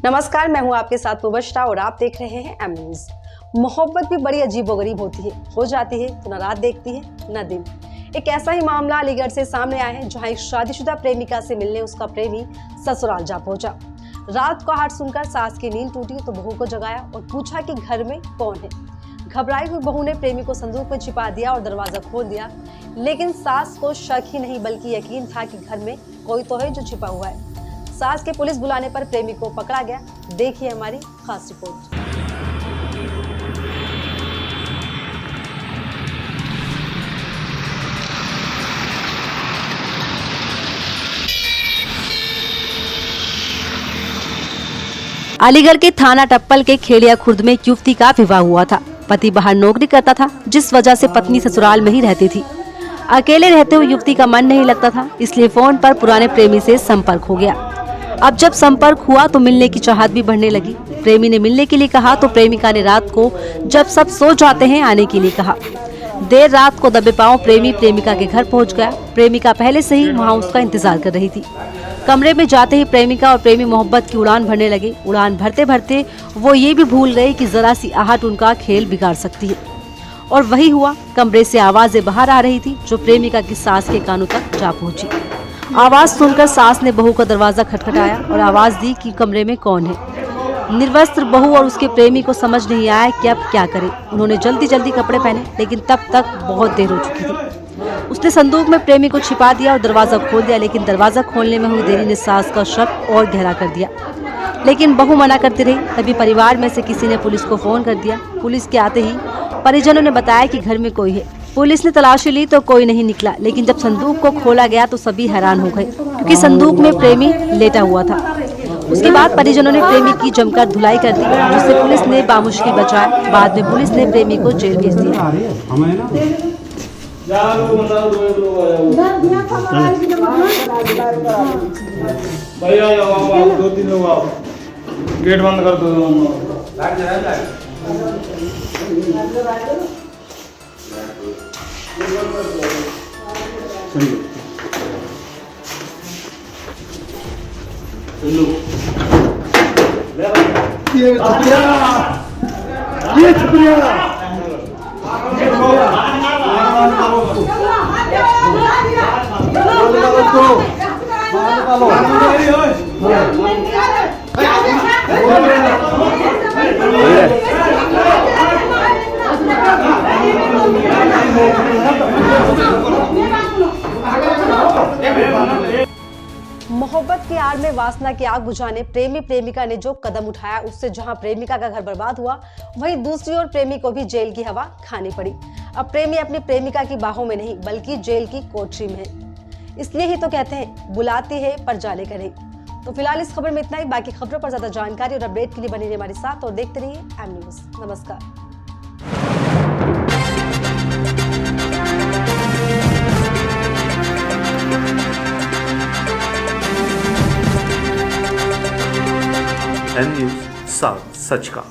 नमस्कार, मैं हूं आपके साथ मुबशरा और आप देख रहे हैं एम न्यूज़। मोहब्बत भी बड़ी अजीबोगरीब होती है, हो जाती है तो न रात देखती है न दिन। एक ऐसा ही मामला अलीगढ़ से सामने आया है, जहां एक शादीशुदा प्रेमिका से मिलने उसका प्रेमी ससुराल जा पहुंचा। रात को आहट सुनकर सास की नींद टूटी तो बहू को जगाया और पूछा कि घर में कौन है। घबराई हुई बहू ने प्रेमी को संदूक में छिपा दिया और दरवाजा खोल दिया, लेकिन सास को शक ही नहीं बल्कि यकीन था कि घर में कोई तो है जो छिपा हुआ है। सास के पुलिस बुलाने पर प्रेमी को पकड़ा गया। देखिए हमारी खास रिपोर्ट। अलीगढ़ के थाना टप्पल के खेड़िया खुर्द में एक युवती का विवाह हुआ था। पति बाहर नौकरी करता था, जिस वजह से पत्नी ससुराल में ही रहती थी। अकेले रहते हुए युवती का मन नहीं लगता था, इसलिए फोन पर पुराने प्रेमी से संपर्क हो गया। अब जब संपर्क हुआ तो मिलने की चाहत भी बढ़ने लगी। प्रेमी ने मिलने के लिए कहा तो प्रेमिका ने रात को जब सब सो जाते हैं आने के लिए कहा। देर रात को दबे पांव प्रेमी प्रेमिका के घर पहुंच गया। प्रेमिका पहले से ही वहां उसका इंतजार कर रही थी। कमरे में जाते ही प्रेमिका और प्रेमी मोहब्बत की उड़ान भरने लगे। उड़ान भरते भरते वो ये भी भूल गए कि जरा सी आहट उनका खेल बिगाड़ सकती है, और वही हुआ। कमरे से आवाजें बाहर आ रही थी जो प्रेमिका की सास के कानों तक जा पहुंची। आवाज सुनकर सास ने बहू का दरवाजा खटखटाया और आवाज दी कि कमरे में कौन है। निर्वस्त्र बहू और उसके प्रेमी को समझ नहीं आया कि अब क्या करे। उन्होंने जल्दी जल्दी कपड़े पहने, लेकिन तब तक बहुत देर हो चुकी थी। उसने संदूक में प्रेमी को छिपा दिया और दरवाजा खोल दिया, लेकिन दरवाजा खोलने में हुई देरी ने सास का शक और गहरा कर दिया। लेकिन बहू मना करती रही। तभी परिवार में से किसी ने पुलिस को फोन कर दिया। पुलिस के आते ही परिजनों ने बताया कि घर में कोई है। पुलिस ने तलाशी ली तो कोई नहीं निकला, लेकिन जब संदूक को खोला गया तो सभी हैरान हो गए, क्योंकि संदूक में प्रेमी लेटा हुआ था। उसके बाद परिजनों ने प्रेमी की जमकर धुलाई कर दी, जिससे पुलिस ने बामुश्किल बचाया। बाद में पुलिस ने प्रेमी को जेल भेज दिया। गेट बंद कर दो। ये छुपरिया मोहब्बत की आड़ में वासना की आग बुझाने प्रेमी प्रेमिका ने जो कदम उठाया, उससे जहां प्रेमिका का घर बर्बाद हुआ, वहीं दूसरी ओर प्रेमी को भी जेल की हवा खानी पड़ी। अब प्रेमी अपनी प्रेमिका की बाहों में नहीं बल्कि जेल की कोठरी में है। इसलिए ही तो कहते हैं, बुलाती है पर जाने का नहीं। तो फिलहाल इस खबर में इतना ही। बाकी खबरों पर ज्यादा जानकारी और अपडेट के लिए बने रहिए हमारे साथ और देखते रहिए एम न्यूज़। नमस्कार। एम न्यूज़ साथ सच का।